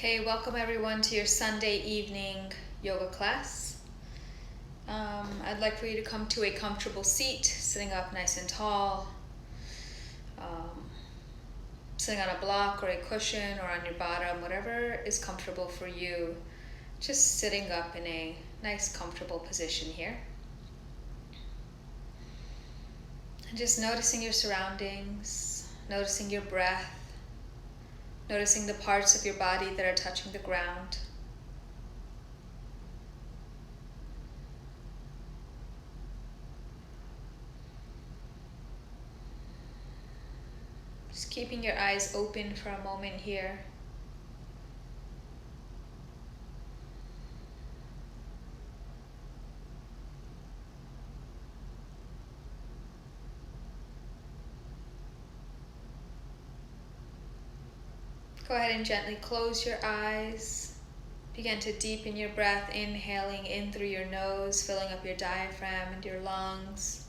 Okay, welcome everyone to your Sunday evening yoga class. I'd like for you to come to a comfortable seat, sitting up nice and tall, sitting on a block or a cushion or on your bottom, whatever is comfortable for you. Just sitting up in a nice comfortable position here. And just noticing your surroundings, noticing your breath, noticing the parts of your body that are touching the ground. Just keeping your eyes open for a moment here. Go ahead and gently close your eyes. Begin to deepen your breath, inhaling in through your nose, filling up your diaphragm and your lungs.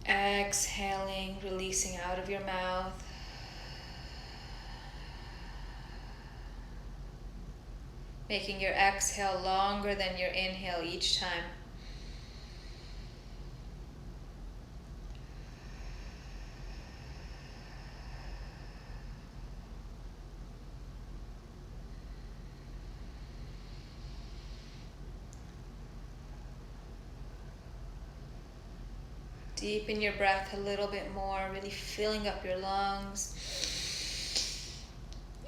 Exhaling, releasing out of your mouth. Making your exhale longer than your inhale each time. Deepen your breath a little bit more, really filling up your lungs.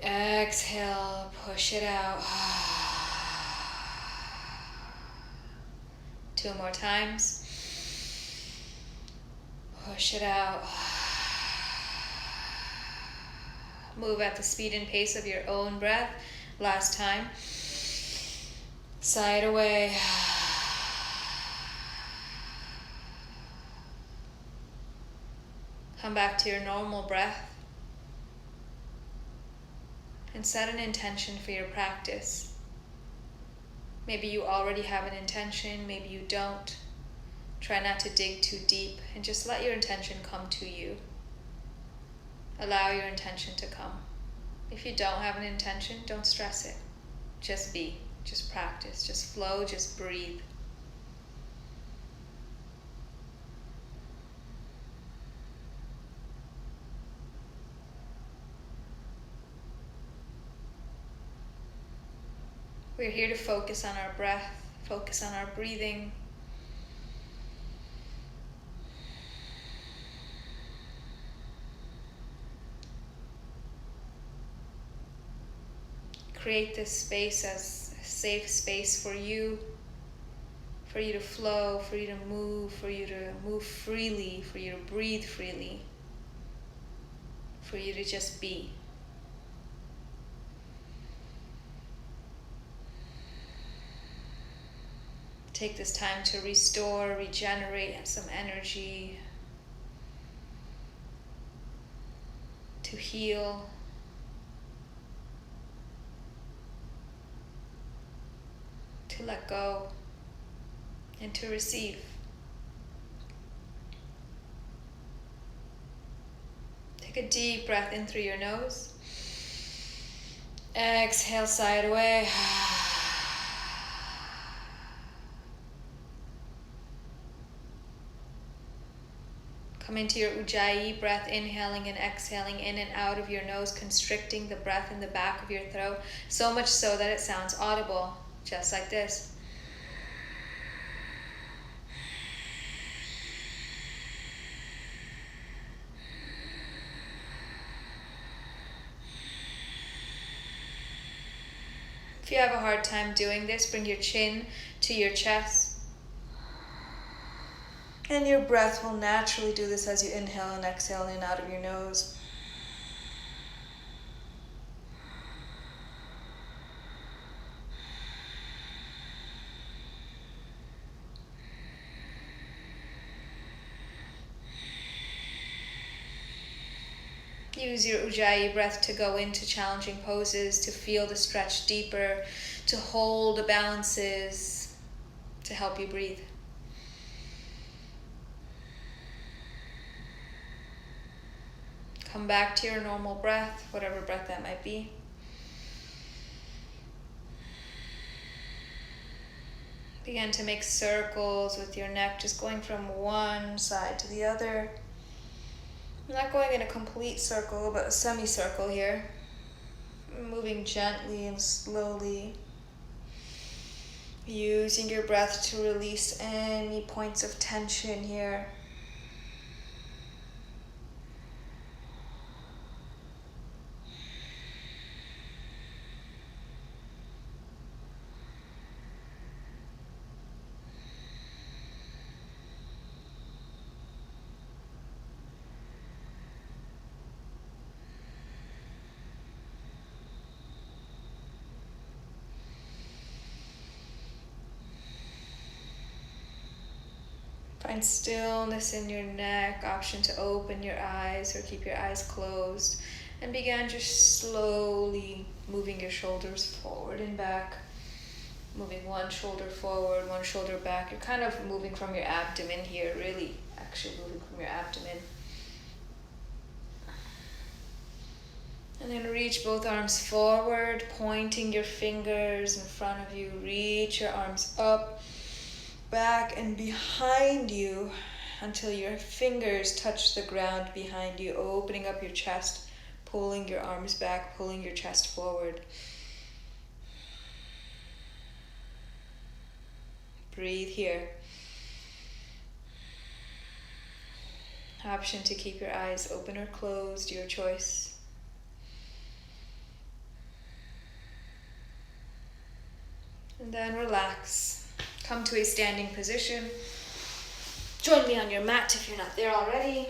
Exhale, push it out. 2 more times. Push it out. Move at the speed and pace of your own breath. Last time. Sigh it away. Come back to your normal breath and set an intention for your practice. Maybe you already have an intention, maybe you don't. Try not to dig too deep and just let your intention come to you. Allow your intention to come. If you don't have an intention, don't stress it. Just be, just practice, just flow, just breathe. We're here to focus on our breath, focus on our breathing. Create this space as a safe space for you to flow, for you to move freely, for you to breathe freely, for you to just be. Take this time to restore, regenerate some energy, to heal. To let go and to receive. Take a deep breath in through your nose. Exhale, sigh it away. Come into your Ujjayi breath, inhaling and exhaling in and out of your nose, constricting the breath in the back of your throat, so much so that it sounds audible, just like this. If you have a hard time doing this, bring your chin to your chest. And your breath will naturally do this as you inhale and exhale in and out of your nose. Use your Ujjayi breath to go into challenging poses, to feel the stretch deeper, to hold the balances, to help you breathe. Come back to your normal breath, whatever breath that might be. Begin to make circles with your neck, just going from one side to the other. I'm not going in a complete circle, but a semicircle here. Moving gently and slowly. Using your breath to release any points of tension here. Find stillness in your neck, option to open your eyes or keep your eyes closed. And begin just slowly moving your shoulders forward and back. Moving one shoulder forward, one shoulder back. You're kind of moving from your abdomen here, really actually moving from your abdomen. And then reach both arms forward, pointing your fingers in front of you. Reach your arms up, back and behind you until your fingers touch the ground behind you, opening up your chest, pulling your arms back, pulling your chest forward. Breathe here. Option to keep your eyes open or closed, your choice. And then relax. Come to a standing position. Join me on your mat if you're not there already.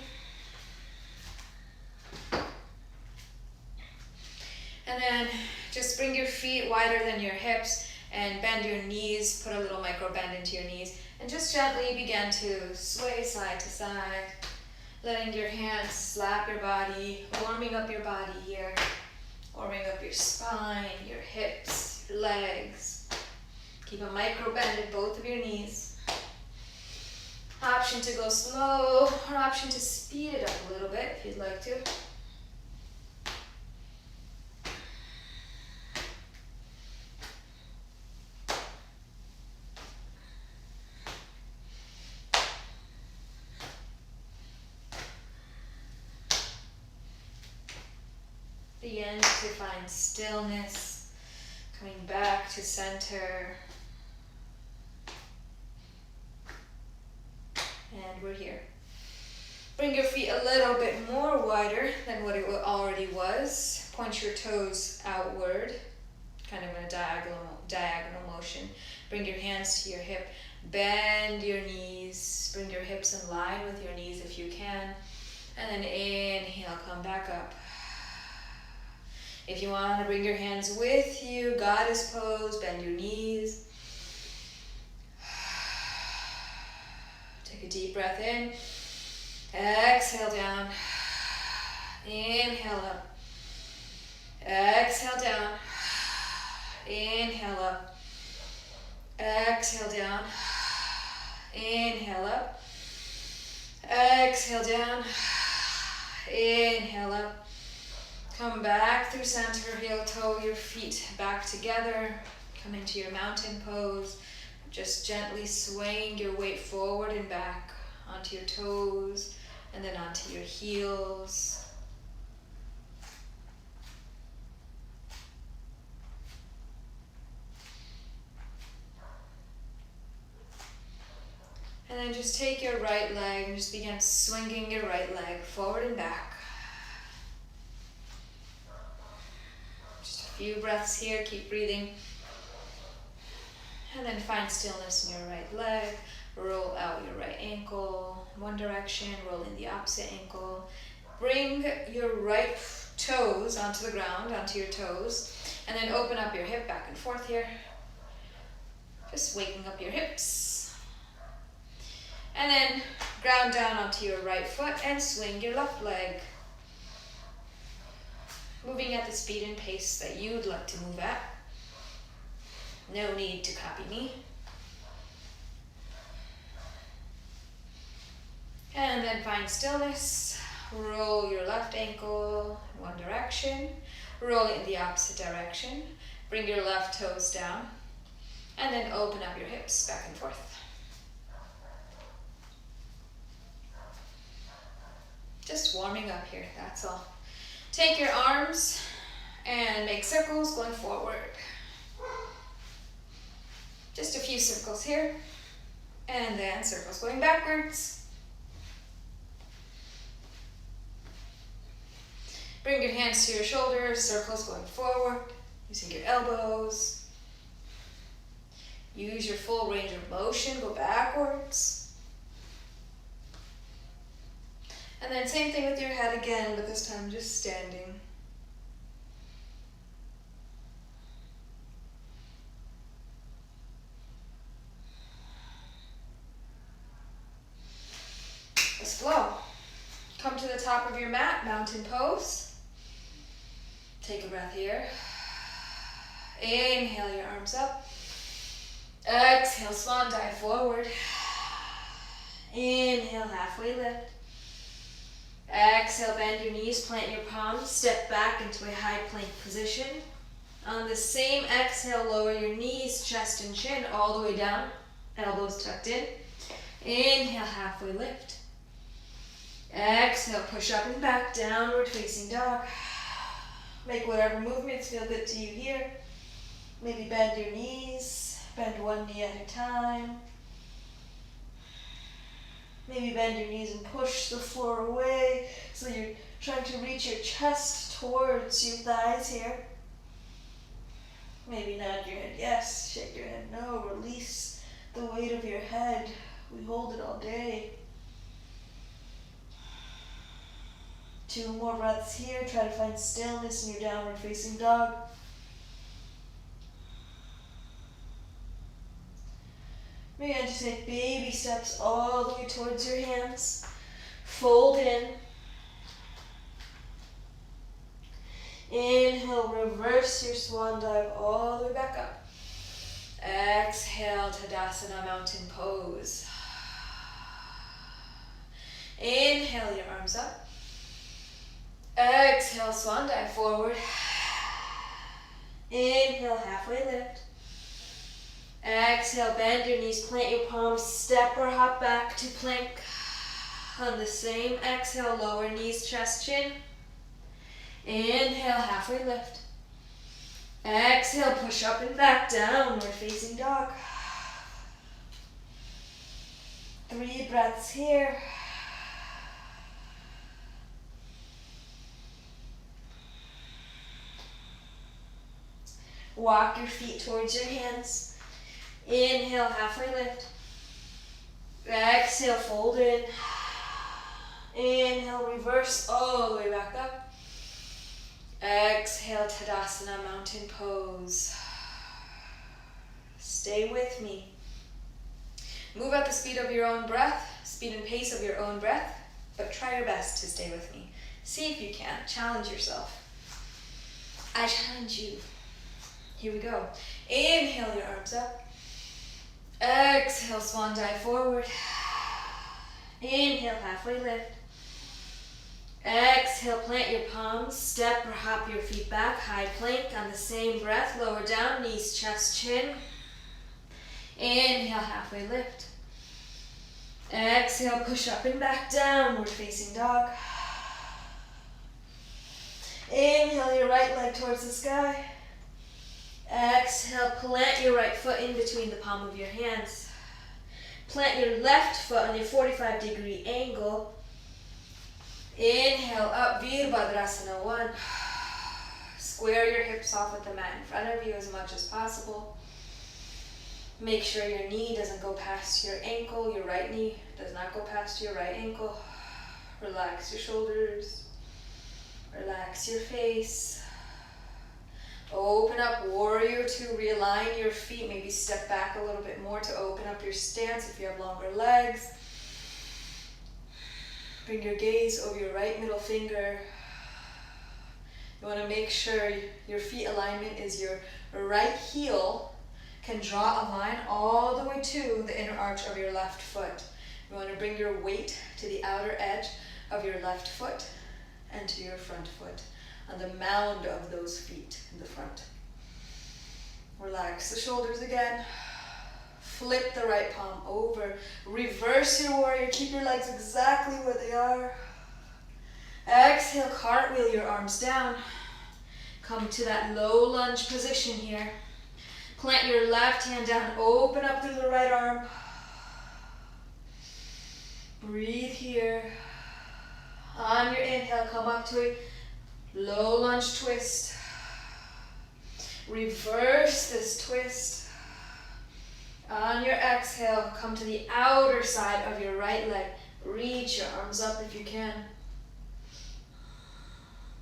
And then just bring your feet wider than your hips and bend your knees. Put a little micro bend into your knees. And just gently begin to sway side to side. Letting your hands slap your body. Warming up your body here. Warming up your spine, your hips, your legs. Keep a micro bend in both of your knees. Option to go slow or option to speed it up a little bit if you'd like to. Begin to find stillness, coming back to center. And we're here. Bring your feet a little bit more wider than what it already was. Point your toes outward, kind of in a diagonal motion. Bring your hands to your hip. Bend your knees. Bring your hips in line with your knees if you can. And then inhale, come back up. If you want to bring your hands with you, goddess pose, bend your knees. Take a deep breath in. Exhale down. Inhale up. Exhale down. Inhale up. Exhale down. Inhale up. Exhale down. Inhale up. Come back through center, heel toe your feet back together. Come into your mountain pose. Just gently swaying your weight forward and back onto your toes and then onto your heels. And then just take your right leg and just begin swinging your right leg forward and back. Just a few breaths here, keep breathing. And then find stillness in your right leg. Roll out your right ankle in one direction, roll in the opposite ankle. Bring your right toes onto the ground, onto your toes, and then open up your hip back and forth here. Just waking up your hips. And then ground down onto your right foot and swing your left leg. Moving at the speed and pace that you'd like to move at. No need to copy me. And then find stillness. Roll your left ankle in one direction, roll it in the opposite direction. Bring your left toes down, and then open up your hips back and forth. Just warming up here, that's all. Take your arms and make circles going forward. Just a few circles here, and then circles going backwards. Bring your hands to your shoulders, circles going forward, using your elbows. Use your full range of motion, go backwards. And then same thing with your head again, but this time just standing. Just flow. Come to the top of your mat, mountain pose. Take a breath here. Inhale your arms up. Exhale, swan dive forward. Inhale, halfway lift. Exhale, bend your knees, plant your palms, step back into a high plank position. On the same exhale, lower your knees, chest and chin all the way down, elbows tucked in. Inhale, halfway lift. Exhale, push up and back, downward facing dog. Make whatever movements feel good to you here. Maybe bend your knees, bend one knee at a time. Maybe bend your knees and push the floor away so you're trying to reach your chest towards your thighs here. Maybe nod your head yes, shake your head no, release the weight of your head. We hold it all day. 2 more breaths here. Try to find stillness in your downward facing dog. Begin to take baby steps all the way towards your hands. Fold in. Inhale, reverse your swan dive all the way back up. Exhale, Tadasana, mountain pose. Inhale, your arms up. Exhale, swan dive forward. Inhale, halfway lift. Exhale, bend your knees, plant your palms, step or hop back to plank. On the same exhale, lower knees, chest, chin. Inhale, halfway lift. Exhale, push up and back, downward facing dog. 3 breaths here. Walk your feet towards your hands. Inhale, halfway lift. Exhale, fold in. Inhale, reverse all the way back up. Exhale, Tadasana, mountain pose. Stay with me. Move at the speed of your own breath, speed and pace of your own breath, but try your best to stay with me. See if you can. Challenge yourself. I challenge you. Here we go. Inhale, your arms up. Exhale, swan dive forward. Inhale, halfway lift. Exhale, plant your palms, step or hop your feet back, high plank. On the same breath, lower down, knees, chest, chin. Inhale, halfway lift. Exhale, push up and back, downward facing dog. Inhale, your right leg towards the sky. Exhale, plant your right foot in between the palm of your hands. Plant your left foot on a 45-degree angle. Inhale, up, Virabhadrasana 1. Square your hips off with the mat in front of you as much as possible. Make sure your knee doesn't go past your ankle. Your right knee does not go past your right ankle. Relax your shoulders. Relax your face. Open up, warrior 2, realign your feet, maybe step back a little bit more to open up your stance if you have longer legs. Bring your gaze over your right middle finger. You want to make sure your feet alignment is your right heel can draw a line all the way to the inner arch of your left foot. You want to bring your weight to the outer edge of your left foot and to your front foot and the mound of those feet in the front. Relax the shoulders again. Flip the right palm over. Reverse your warrior. Keep your legs exactly where they are. Exhale, cartwheel your arms down. Come to that low lunge position here. Plant your left hand down. Open up through the right arm. Breathe here. On your inhale, come up to a low lunge twist. Reverse this twist. On your exhale, come to the outer side of your right leg. Reach your arms up if you can.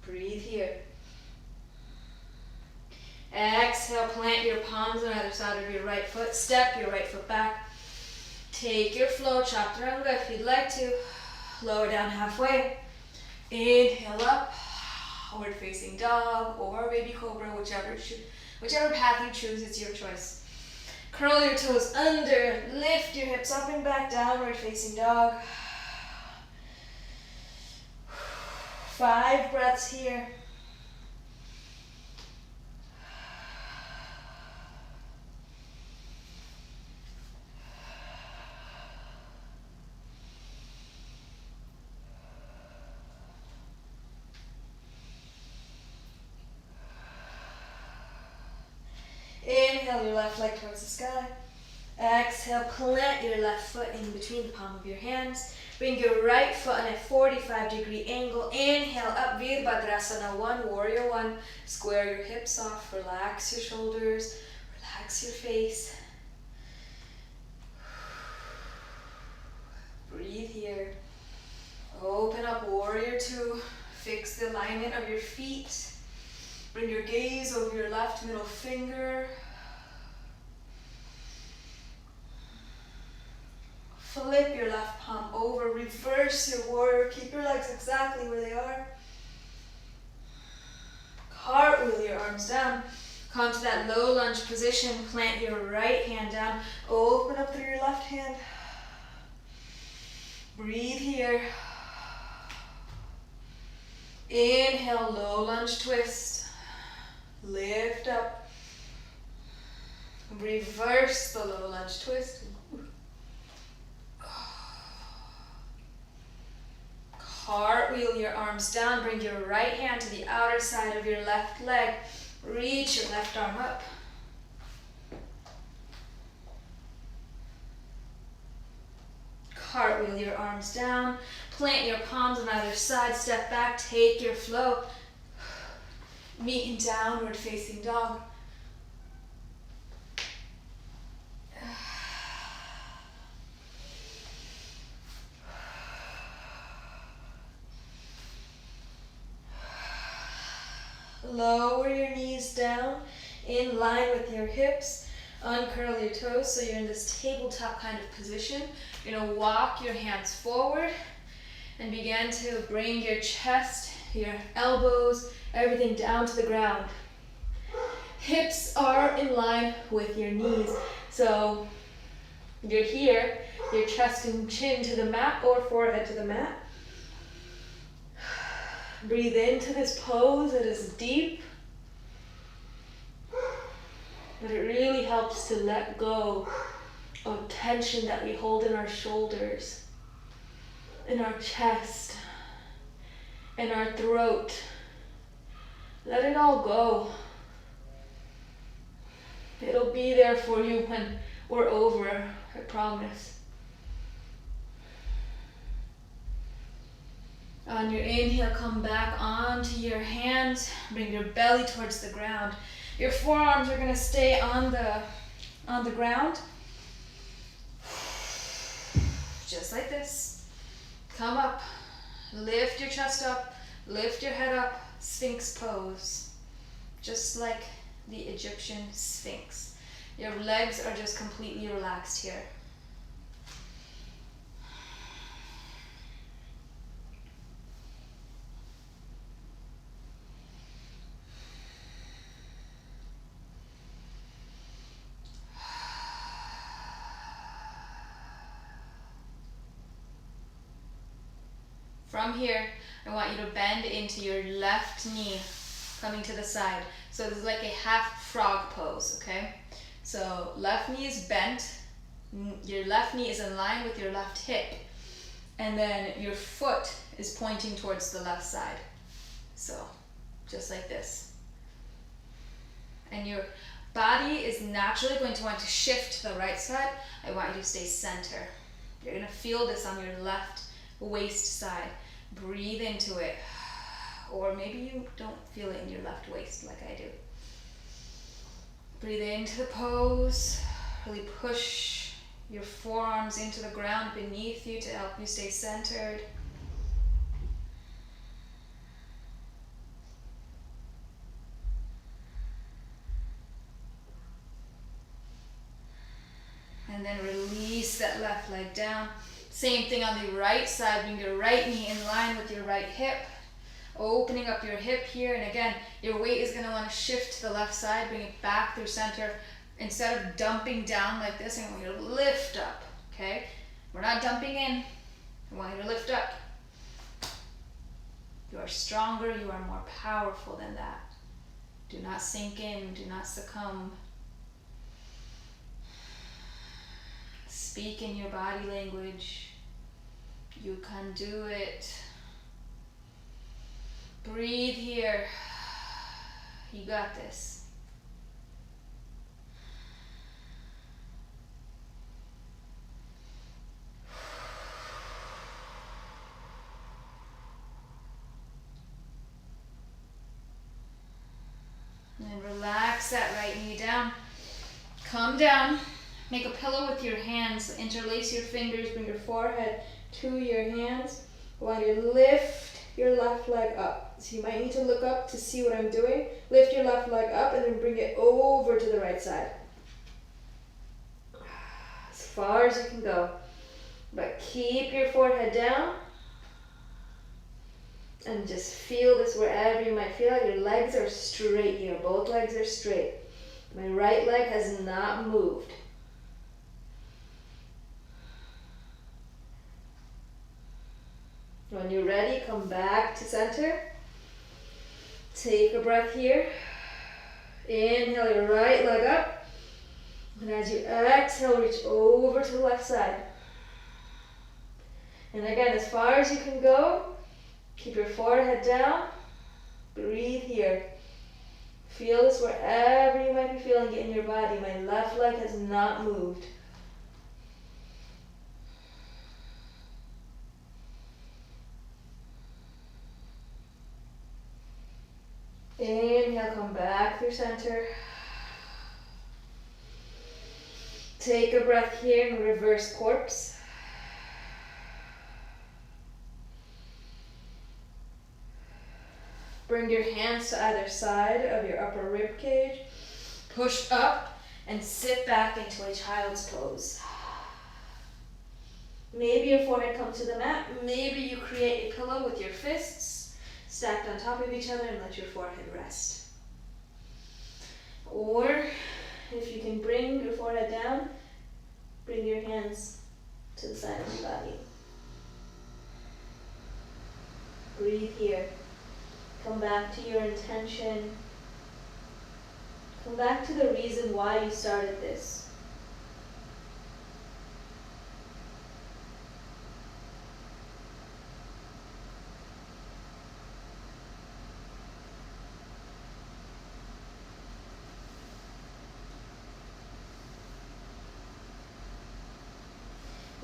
Breathe here. Exhale, plant your palms on either side of your right foot. Step your right foot back. Take your flow, chaturanga if you'd like to. Lower down halfway. Inhale up, forward facing dog or baby cobra, whichever path you choose, it's your choice. Curl your toes under, lift your hips up and back, downward facing dog. 5 breaths here. Inhale your left leg towards the sky. Exhale, plant your left foot in between the palm of your hands. Bring your right foot on a 45-degree angle. Inhale up, Virabhadrasana 1, Warrior 1. Square your hips off, relax your shoulders, relax your face. Breathe here. Open up, Warrior 2. Fix the alignment of your feet. Bring your gaze over your left middle finger. Flip your left palm over. Reverse your warrior. Keep your legs exactly where they are. Cartwheel your arms down. Come to that low lunge position. Plant your right hand down. Open up through your left hand. Breathe here. Inhale, low lunge twist. Lift up. Reverse the low lunge twist. Cartwheel your arms down. Bring your right hand to the outer side of your left leg. Reach your left arm up. Cartwheel your arms down. Plant your palms on either side. Step back. Take your flow. Meet in downward facing dog. Lower your knees down in line with your hips. Uncurl your toes so you're in this tabletop kind of position. You're going to walk your hands forward and begin to bring your chest, your elbows, everything down to the ground. Hips are in line with your knees. So you're here, your chest and chin to the mat or forehead to the mat. Breathe into this pose. It is deep, but it really helps to let go of tension that we hold in our shoulders, in our chest, in our throat. Let it all go. It'll be there for you when we're over, I promise. On your inhale, come back onto your hands. Bring your belly towards the ground. Your forearms are going to stay on the ground. Just like this. Come up. Lift your chest up. Lift your head up. Sphinx pose. Just like the Egyptian Sphinx. Your legs are just completely relaxed here. From here, I want you to bend into your left knee, coming to the side. So this is like a half frog pose, okay? So left knee is bent, your left knee is in line with your left hip, and then your foot is pointing towards the left side. So just like this. And your body is naturally going to want to shift to the right side. I want you to stay center. You're gonna feel this on your left waist side. Breathe into it. Or maybe you don't feel it in your left waist like I do. Breathe into the pose. Really push your forearms into the ground beneath you to help you stay centered. And then release that left leg down. Same thing on the right side. Bring your right knee in line with your right hip. Opening up your hip here. And again, your weight is going to want to shift to the left side. Bring it back through center. Instead of dumping down like this, I want you to lift up. Okay? We're not dumping in. I want you to lift up. You are stronger. You are more powerful than that. Do not sink in. Do not succumb. Speak in your body language. You can do it. Breathe here. You got this. And then relax that right knee down. Come down. Make a pillow with your hands. Interlace your fingers. Bring your forehead to your hands. I want you to lift your left leg up. So you might need to look up to see what I'm doing. Lift your left leg up and then bring it over to the right side. As far as you can go. But keep your forehead down. And just feel this wherever you might feel it. Your legs are straight here. Both legs are straight. My right leg has not moved. When you're ready, come back to center. Take a breath here. Inhale your right leg up. And as you exhale, reach over to the left side. And again, as far as you can go, keep your forehead down. Breathe here. Feel this wherever you might be feeling it in your body. My left leg has not moved. Inhale, come back through center. Take a breath here in reverse corpse. Bring your hands to either side of your upper rib cage. Push up and sit back into a child's pose. Maybe your forehead comes to the mat. Maybe you create a pillow with your fists stacked on top of each other and let your forehead rest. Or if you can bring your forehead down, bring your hands to the side of your body. Breathe here. Come back to your intention. Come back to the reason why you started this.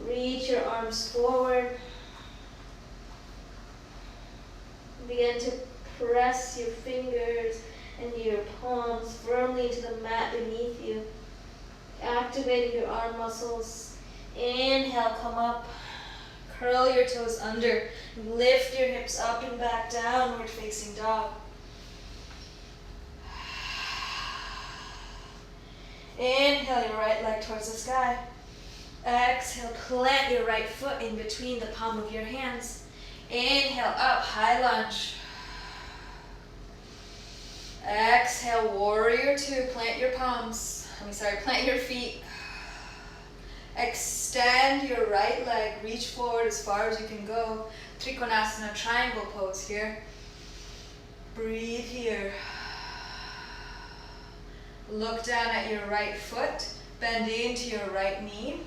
Reach your arms forward. Begin to press your fingers and your palms firmly into the mat beneath you. Activating your arm muscles. Inhale, come up. Curl your toes under. Lift your hips up and back, downward facing dog. Inhale your right leg towards the sky. Exhale, plant your right foot in between the palm of your hands. Inhale, up, high lunge. Exhale, warrior two, plant your palms. Plant your feet. Extend your right leg, reach forward as far as you can go. Trikonasana triangle pose here. Breathe here. Look down at your right foot, bend into your right knee,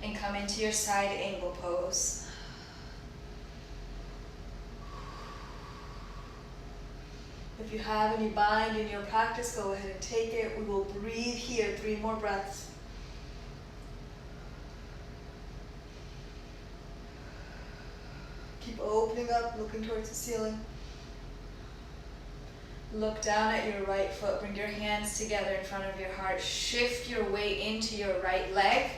and come into your side angle pose. If you have any bind in your practice, go ahead and take it. We will breathe here, 3 more breaths. Keep opening up, looking towards the ceiling. Look down at your right foot, bring your hands together in front of your heart. Shift your weight into your right leg,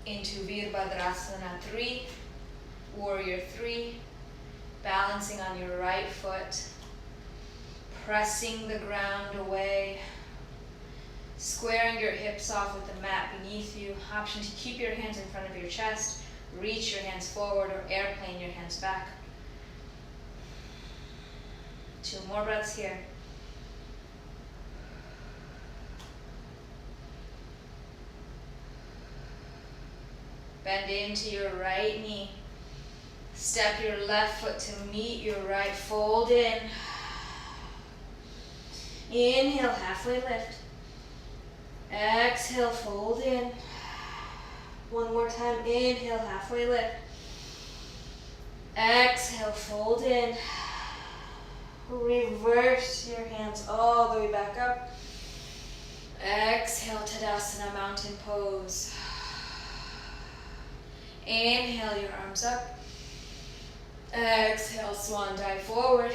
into Virabhadrasana 3, Warrior 3, balancing on your right foot. Pressing the ground away, squaring your hips off with the mat beneath you. Option to keep your hands in front of your chest, reach your hands forward, or airplane your hands back. 2 more breaths here. Bend into your right knee. Step your left foot to meet your right, fold in. Inhale, halfway lift. Exhale, fold in. One more time, inhale, halfway lift. Exhale, fold in. Reverse your hands all the way back up. Exhale, Tadasana mountain pose. Inhale, your arms up. Exhale, swan dive forward.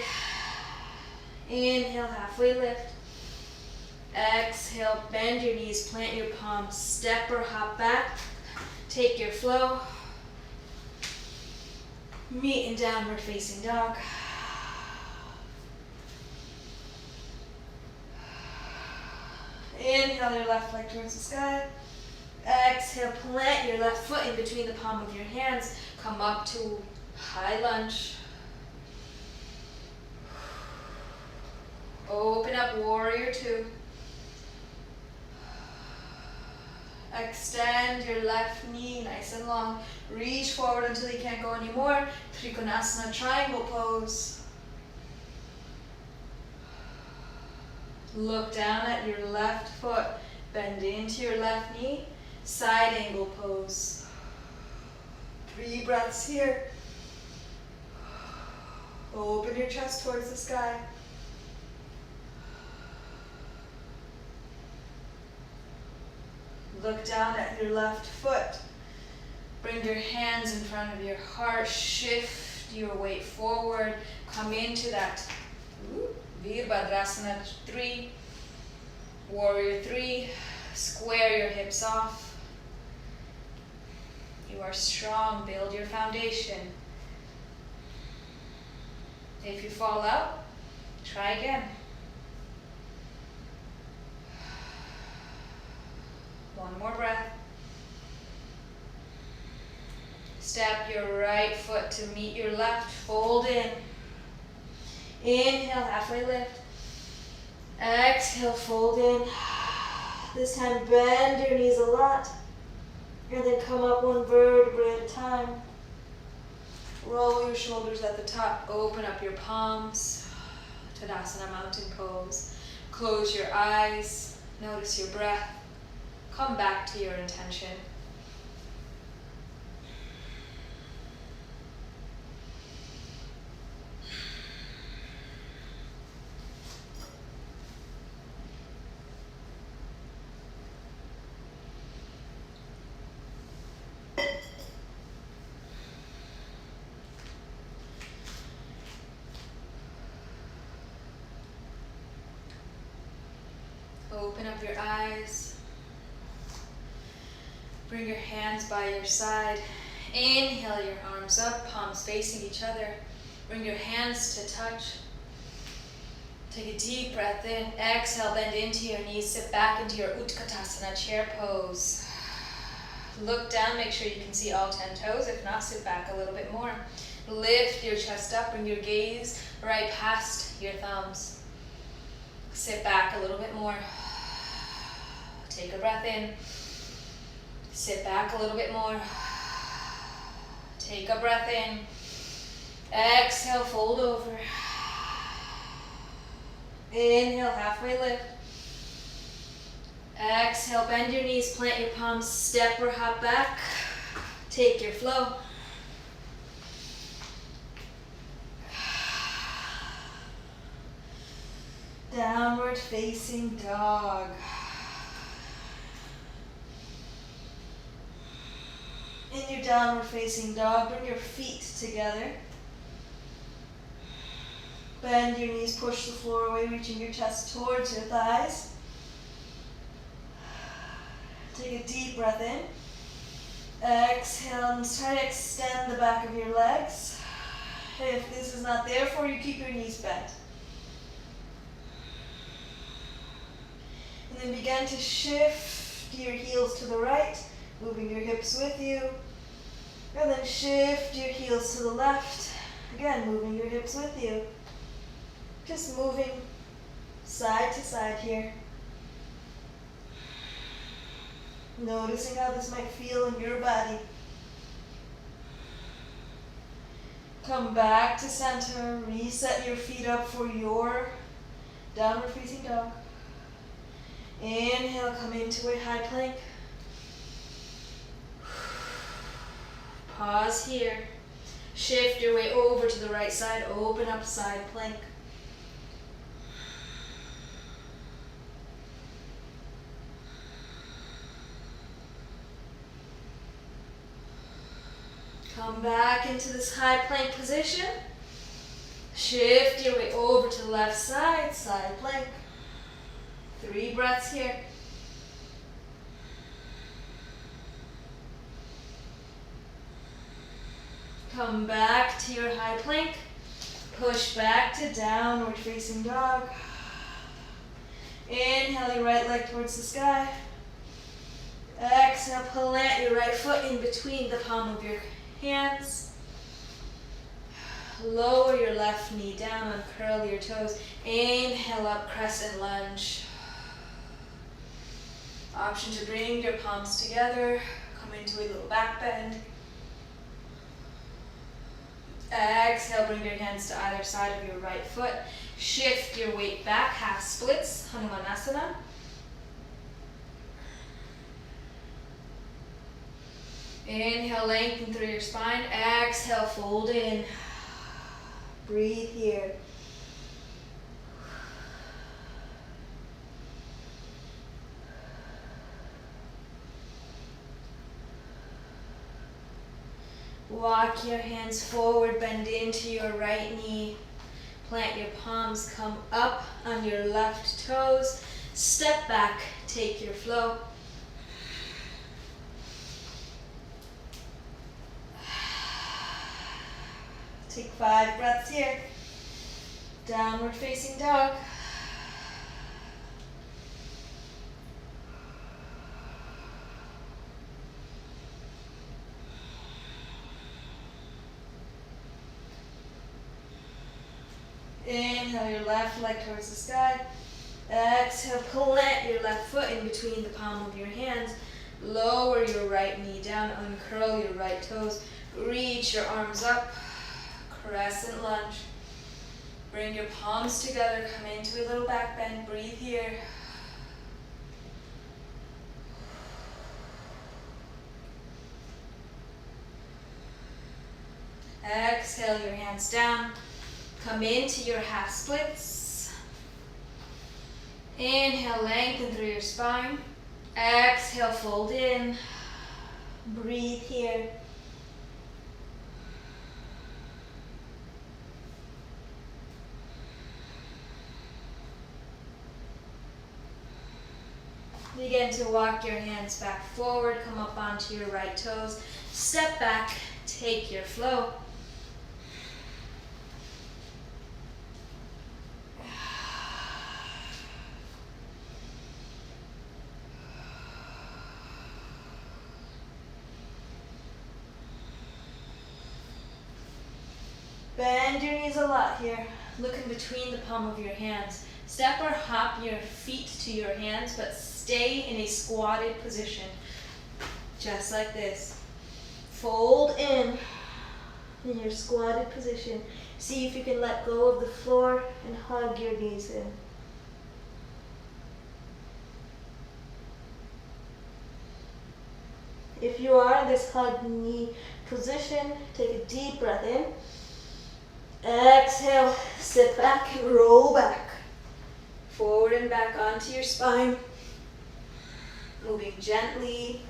Inhale, halfway lift. Exhale, bend your knees, plant your palms, step or hop back. Take your flow. Meet in downward facing dog. Inhale your left leg towards the sky. Exhale, plant your left foot in between the palm of your hands. Come up to high lunge. Open up, warrior 2. Extend your left knee nice and long. Reach forward until you can't go anymore. Trikonasana triangle pose. Look down at your left foot. Bend into your left knee. Side angle pose. 3 breaths here. Open your chest towards the sky. Look down at your left foot. Bring your hands in front of your heart. Shift your weight forward. Come into that Virabhadrasana 3, Warrior 3. Square your hips off. You are strong. Build your foundation. If you fall out, try again. 1 more breath. Step your right foot to meet your left. Fold in. Inhale, halfway lift. Exhale, fold in. This time bend your knees a lot. And then come up 1 vertebrae at a time. Roll your shoulders at the top. Open up your palms. Tadasana mountain pose. Close your eyes. Notice your breath. Come back to your intention. Open up your eyes. Bring your hands by your side. Inhale your arms up, palms facing each other. Bring your hands to touch. Take a deep breath in. Exhale, bend into your knees. Sit back into your Utkatasana chair pose. Look down, make sure you can see all 10 toes. If not, sit back a little bit more. Lift your chest up, bring your gaze right past your thumbs. Sit back a little bit more. Take a breath in. Sit back a little bit more. Take a breath in. Exhale, fold over. Inhale, halfway lift. Exhale, bend your knees, plant your palms, step or hop back. Take your flow. Downward facing dog. In your downward facing dog, bring your feet together. Bend your knees, push the floor away, reaching your chest towards your thighs. Take a deep breath in. Exhale and try to extend the back of your legs. If this is not there for you, keep your knees bent. And then begin to shift your heels to the right, moving your hips with you. And then shift your heels to the left, again moving your hips with you. Just moving side to side here. Noticing how this might feel in your body. Come back to center, reset your feet up for your downward facing dog. Inhale, come into a high plank. Pause here. Shift your way over to the right side, open up side plank. Come back into this high plank position. Shift your way over to the left side, side plank. 3 breaths here. Come back to your high plank. Push back to downward facing dog. Inhale your right leg towards the sky. Exhale, plant your right foot in between the palm of your hands. Lower your left knee down, uncurl your toes. Inhale up, crescent lunge. Option to bring your palms together. Come into a little back bend. Exhale, bring your hands to either side of your right foot. Shift your weight back, half splits, Hanumanasana. Inhale, lengthen through your spine. Exhale, fold in. Breathe here. Walk your hands forward, bend into your right knee. Plant your palms, come up on your left toes. Step back, take your flow. Take 5 breaths here. Downward facing dog. Inhale your left leg towards the sky. Exhale, plant your left foot in between the palm of your hands. Lower your right knee down, uncurl your right toes. Reach your arms up, crescent lunge. Bring your palms together, come into a little back bend, breathe here. Exhale your hands down. Come into your half splits. Inhale, lengthen through your spine. Exhale, fold in. Breathe here. Begin to walk your hands back forward, come up onto your right toes. Step back, take your flow. Bend your knees a lot here. Look in between the palm of your hands. Step or hop your feet to your hands, but Stay in a squatted position, just like this. Fold in your squatted position. See if you can let go of the floor and hug your knees in. If you are in this hug knee position, take a deep breath in. Exhale, sit back and roll back. Forward and back onto your spine. Moving gently,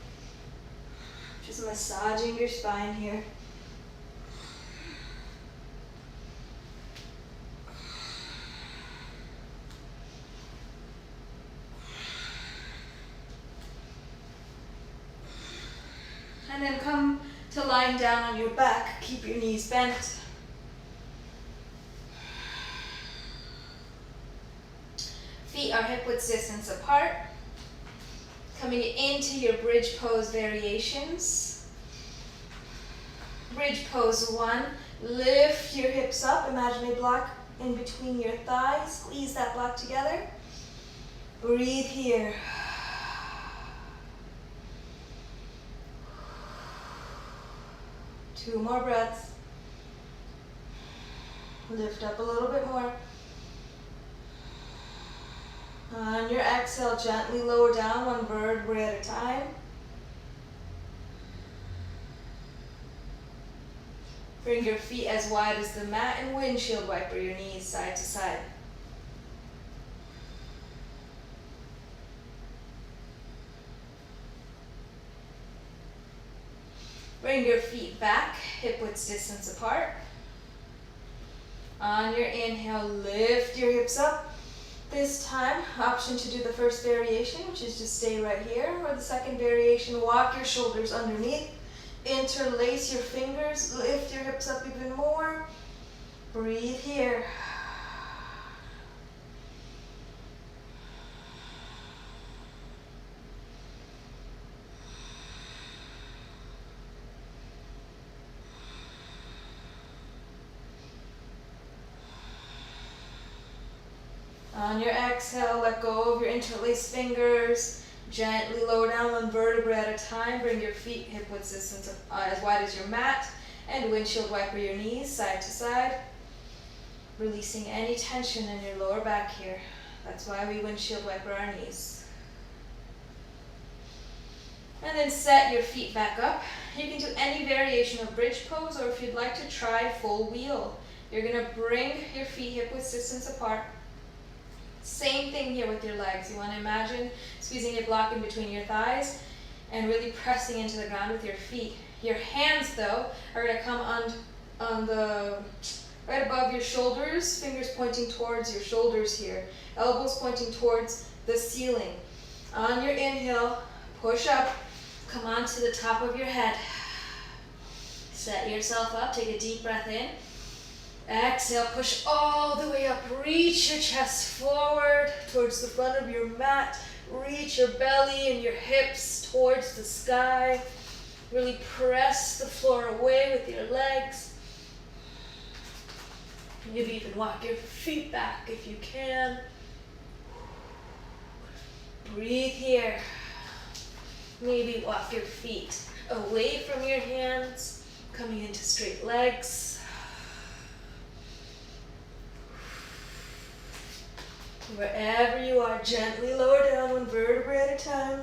just massaging your spine here. And then come to lying down on your back. Keep your knees bent. Feet are hip width distance apart. Coming into your bridge pose variations. Bridge pose 1. Lift your hips up. Imagine a block in between your thighs. Squeeze that block together. Breathe here. Two more breaths. Lift up a little bit more. On your exhale, gently lower down one vertebrae at a time. Bring your feet as wide as the mat and windshield wiper your knees side to side. Bring your feet back, hip width distance apart. On your inhale, lift your hips up. This time, option to do the first variation, which is just stay right here, or the second variation, walk your shoulders underneath, interlace your fingers, lift your hips up even more. Breathe here. On your exhale, let go of your interlaced fingers. Gently lower down one vertebrae at a time. Bring your feet hip width distance as wide as your mat. And windshield wiper your knees side to side. Releasing any tension in your lower back here. That's why we windshield wiper our knees. And then set your feet back up. You can do any variation of bridge pose, or if you'd like to try full wheel. You're going to bring your feet hip width distance apart. Same thing here with your legs. You want to imagine squeezing a block in between your thighs and really pressing into the ground with your feet. Your hands, though, are going to come on the right above your shoulders, fingers pointing towards your shoulders here, elbows pointing towards the ceiling. On your inhale, push up, come onto the top of your head. Set yourself up, take a deep breath in. Exhale, push all the way up. Reach your chest forward towards the front of your mat. Reach your belly and your hips towards the sky. Really press the floor away with your legs. You can even walk your feet back if you can. Breathe here. Maybe walk your feet away from your hands, coming into straight legs. Wherever you are, gently lower down one vertebrae at a time.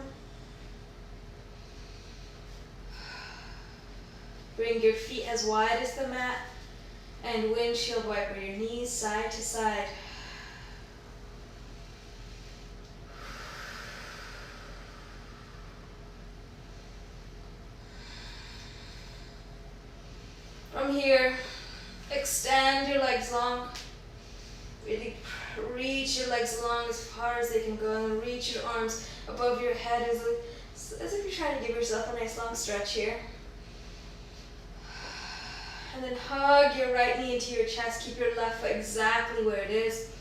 Bring your feet as wide as the mat and windshield wiper your knees side to side. From here, extend your legs long. Really reach your legs long as far as they can go, and then reach your arms above your head as if you're trying to give yourself a nice long stretch here. And then hug your right knee into your chest. Keep your left foot exactly where it is.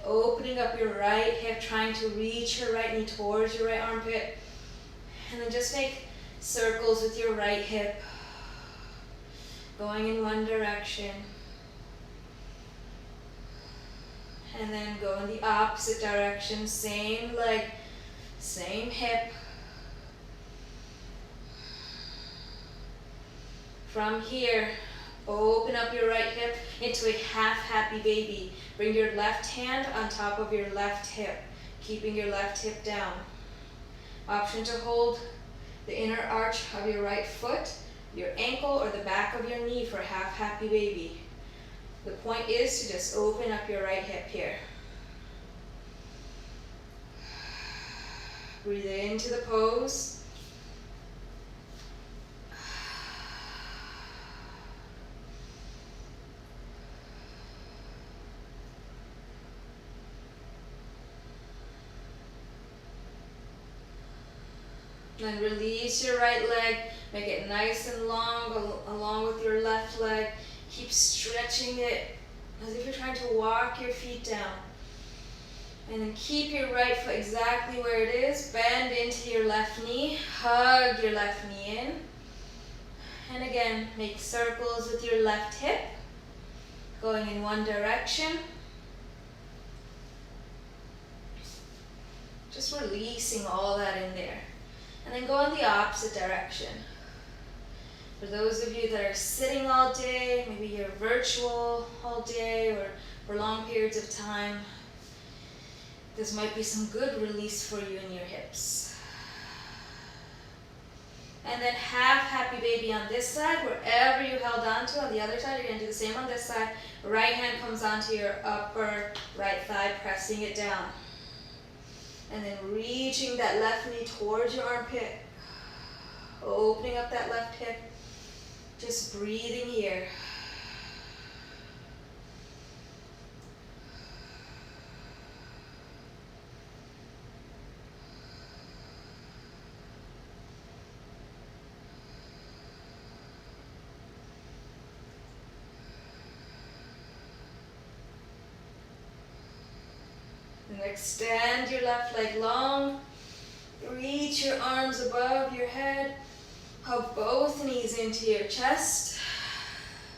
Opening up your right hip, trying to reach your right knee towards your right armpit. And then just make circles with your right hip, going in one direction. And then go in the opposite direction, same leg, same hip. From here, open up your right hip into a half happy baby. Bring your left hand on top of your left hip, keeping your left hip down. Option to hold the inner arch of your right foot, your ankle, or the back of your knee for half happy baby. The point is to just open up your right hip here. Breathe into the pose. Then release your right leg, make it nice and long along with your left leg. Keep stretching it as if you're trying to walk your feet down. And then keep your right foot exactly where it is. Bend into your left knee, hug your left knee in. And again, make circles with your left hip, going in one direction. Just releasing all that in there. And then go in the opposite direction. For those of you that are sitting all day, maybe you're virtual all day or for long periods of time, this might be some good release for you in your hips. And then half happy baby on this side, wherever you held on to. On the other side, you're going to do the same on this side. Right hand comes onto your upper right thigh, pressing it down. And then reaching that left knee towards your armpit. Opening up that left hip. Just breathing here. And extend your left leg long. Reach your arms above your head. Hug both knees into your chest.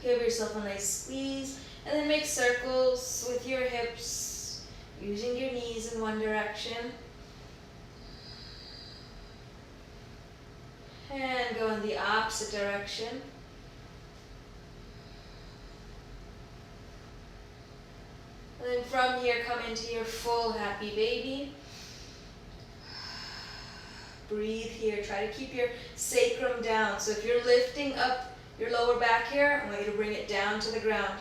Give yourself a nice squeeze. And then make circles with your hips, using your knees in one direction. And go in the opposite direction. And then from here, come into your full happy baby. Breathe here. Try to keep your sacrum down. So if you're lifting up your lower back here, I want you to bring it down to the ground.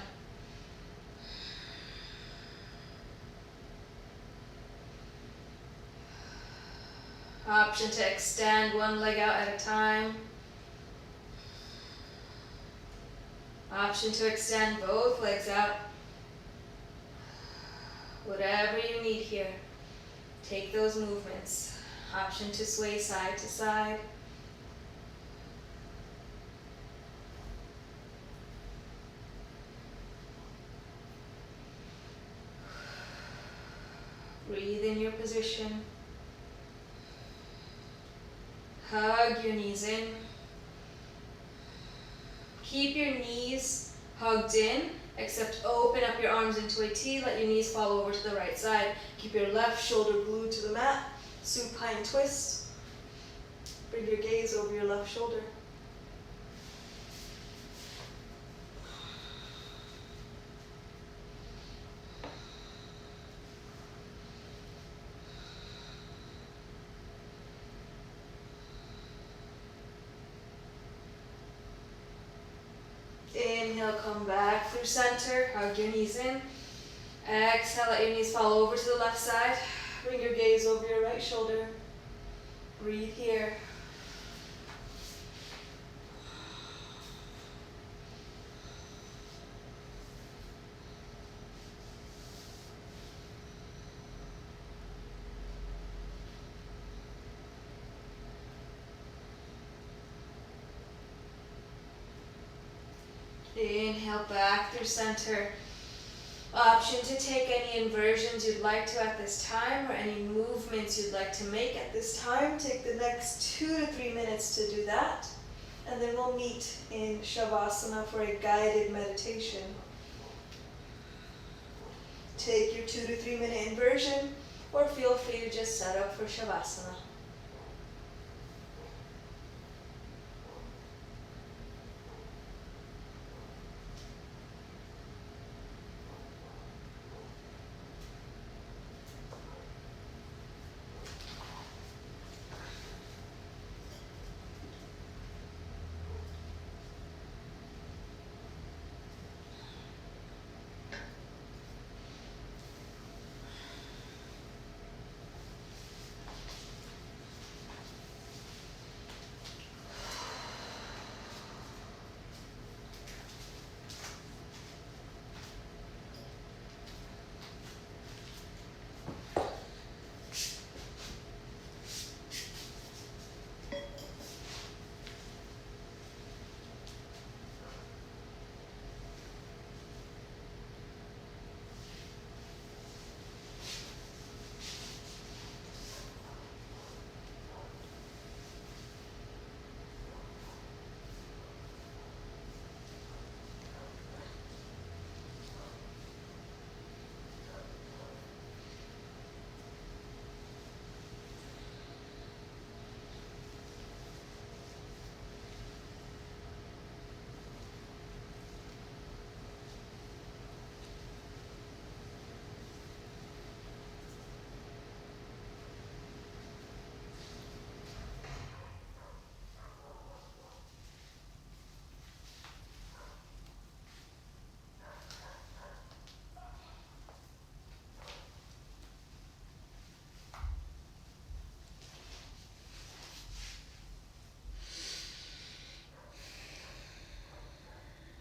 Option to extend one leg out at a time. Option to extend both legs out. Whatever you need here, take those movements. Option to sway side to side. Breathe in your position. Hug your knees in. Keep your knees hugged in, except open up your arms into a T. Let your knees fall over to the right side. Keep your left shoulder glued to the mat. Supine twist. Bring your gaze over your left shoulder. Inhale, come back through center. Hug your knees in. Exhale, let your knees fall over to the left side. Bring your gaze over your right shoulder. Breathe here. Inhale, back through center. Option to take any inversions you'd like to at this time or any movements you'd like to make at this time. Take the next 2 to 3 minutes to do that. And then we'll meet in Shavasana for a guided meditation. take your 2 to 3 minute inversion, or feel free to just set up for Shavasana.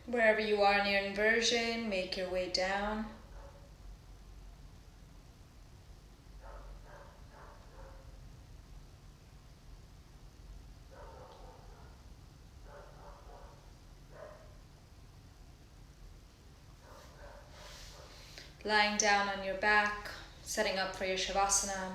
Wherever you are in your inversion, make your way down. Lying down on your back, setting up for your Shavasana.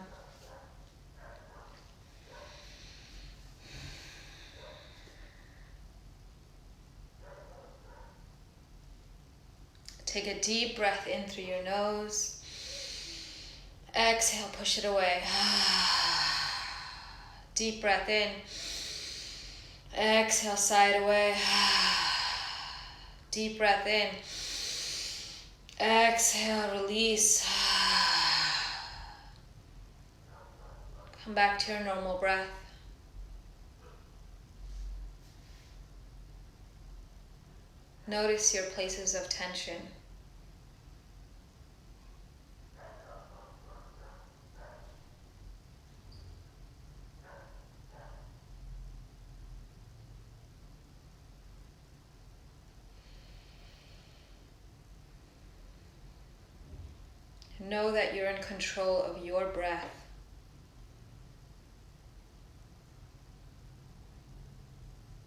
Take a deep breath in through your nose. Exhale, push it away. Deep breath in. Exhale, sigh it away. Deep breath in. Exhale, release. Come back to your normal breath. Notice your places of tension. Know that you're in control of your breath.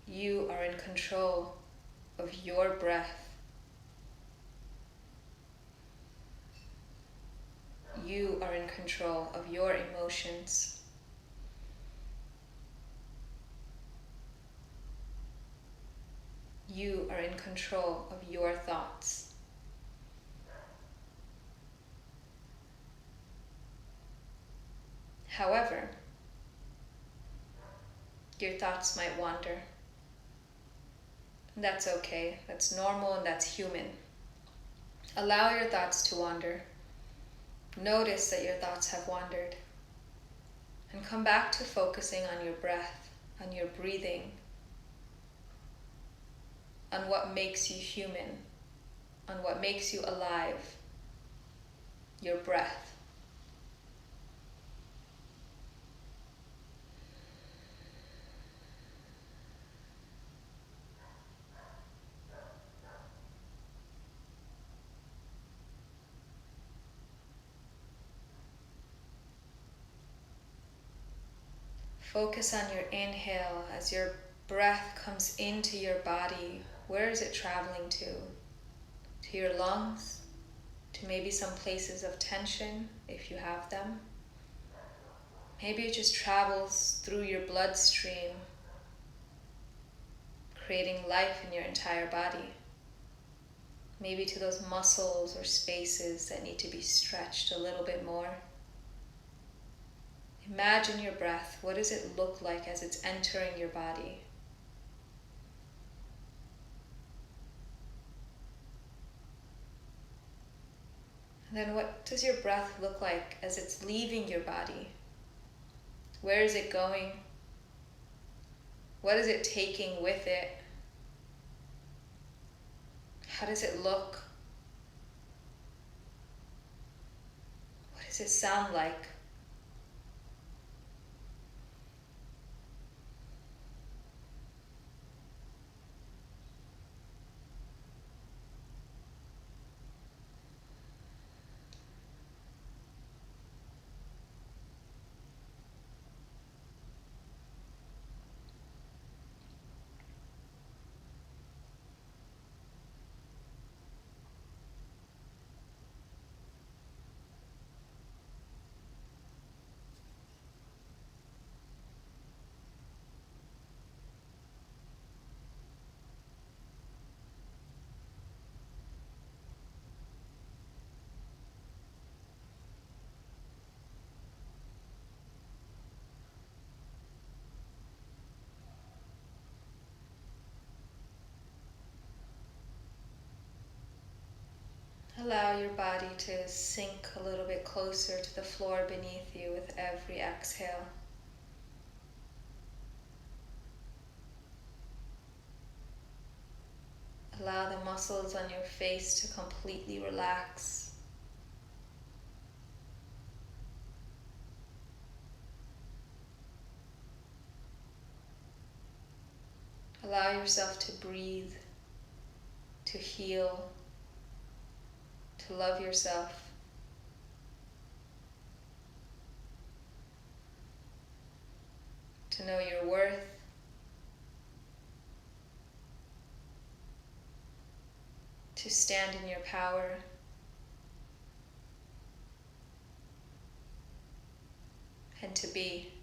You are in control of your breath. You are in control of your emotions. You are in control of your thoughts. However, your thoughts might wander. That's okay, that's normal and that's human. Allow your thoughts to wander. Notice that your thoughts have wandered. And come back to focusing on your breath, on your breathing, on what makes you human, on what makes you alive, your breath. Focus on your inhale as your breath comes into your body. Where is it traveling to? To your lungs? To maybe some places of tension, if you have them? Maybe it just travels through your bloodstream, creating life in your entire body. maybe to those muscles or spaces that need to be stretched a little bit more. Imagine your breath. What does it look like as it's entering your body? And then what does your breath look like as it's leaving your body? Where is it going? What is it taking with it? How does it look? What does it sound like? Allow your body to sink a little bit closer to the floor beneath you with every exhale. Allow the muscles on your face to completely relax. Allow yourself to breathe, to heal, to love yourself. To know your worth. To stand in your power. And to be.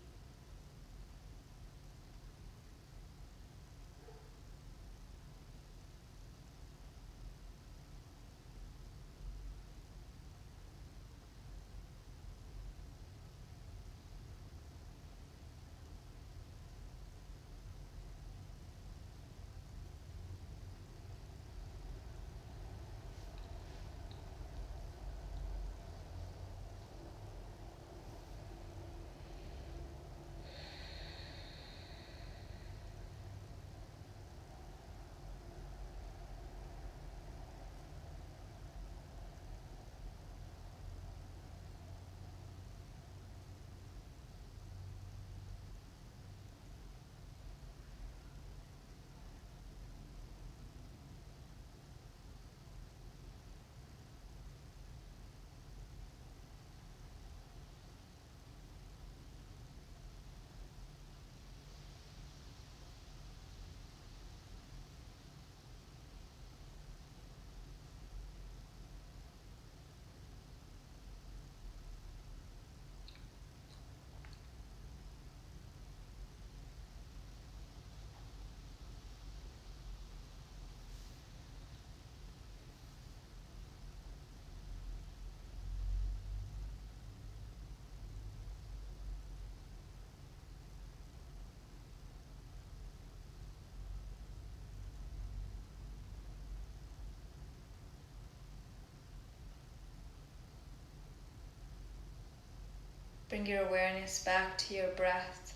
Bring your awareness back to your breath.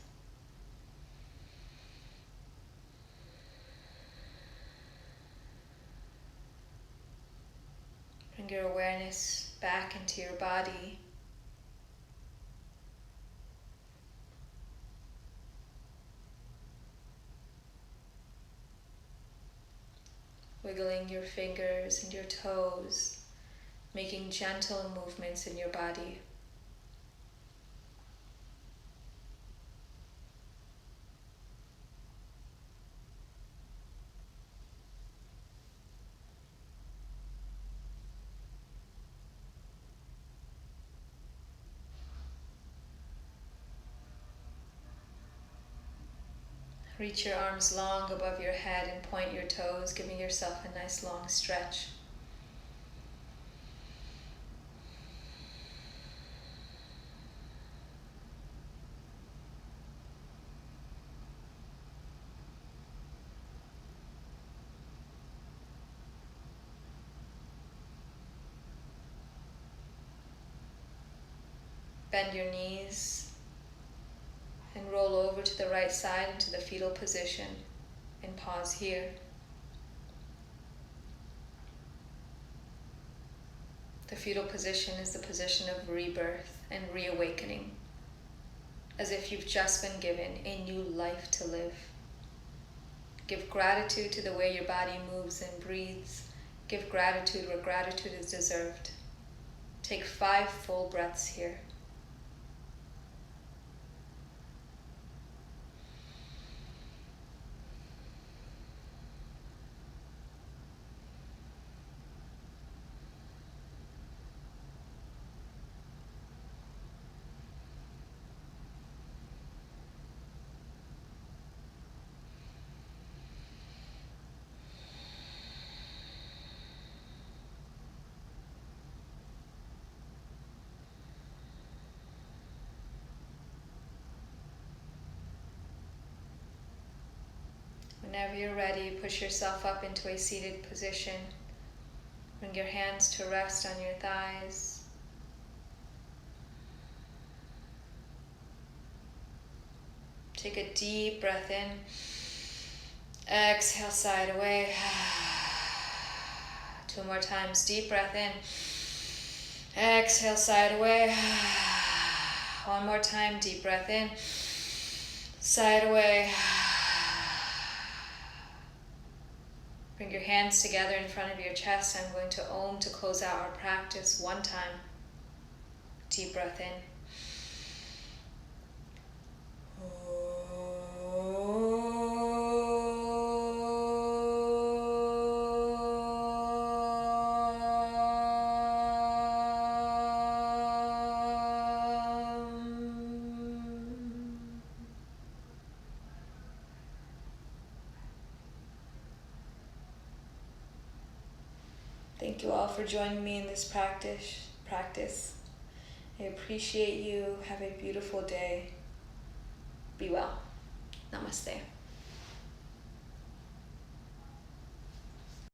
Bring your awareness back into your body. Wiggling your fingers and your toes, making gentle movements in your body. Reach your arms long above your head and point your toes, giving yourself a nice long stretch. Bend your knees and roll over to the right side into the fetal position and pause here. The fetal position is the position of rebirth and reawakening, as if you've just been given a new life to live. Give gratitude to the way your body moves and breathes. Give gratitude where gratitude is deserved. Take 5 full breaths here. Whenever you're ready, push yourself up into a seated position. Bring your hands to rest on your thighs. Take a deep breath in. Exhale, side away. 2 more times. Deep breath in. Exhale, side away. 1 more time. Deep breath in. Side away. Bring your hands together in front of your chest. I'm going to Om to close out our practice 1 time. Deep breath in. Thank you all for joining me in this practice. I appreciate you. Have a beautiful day. Be well. Namaste.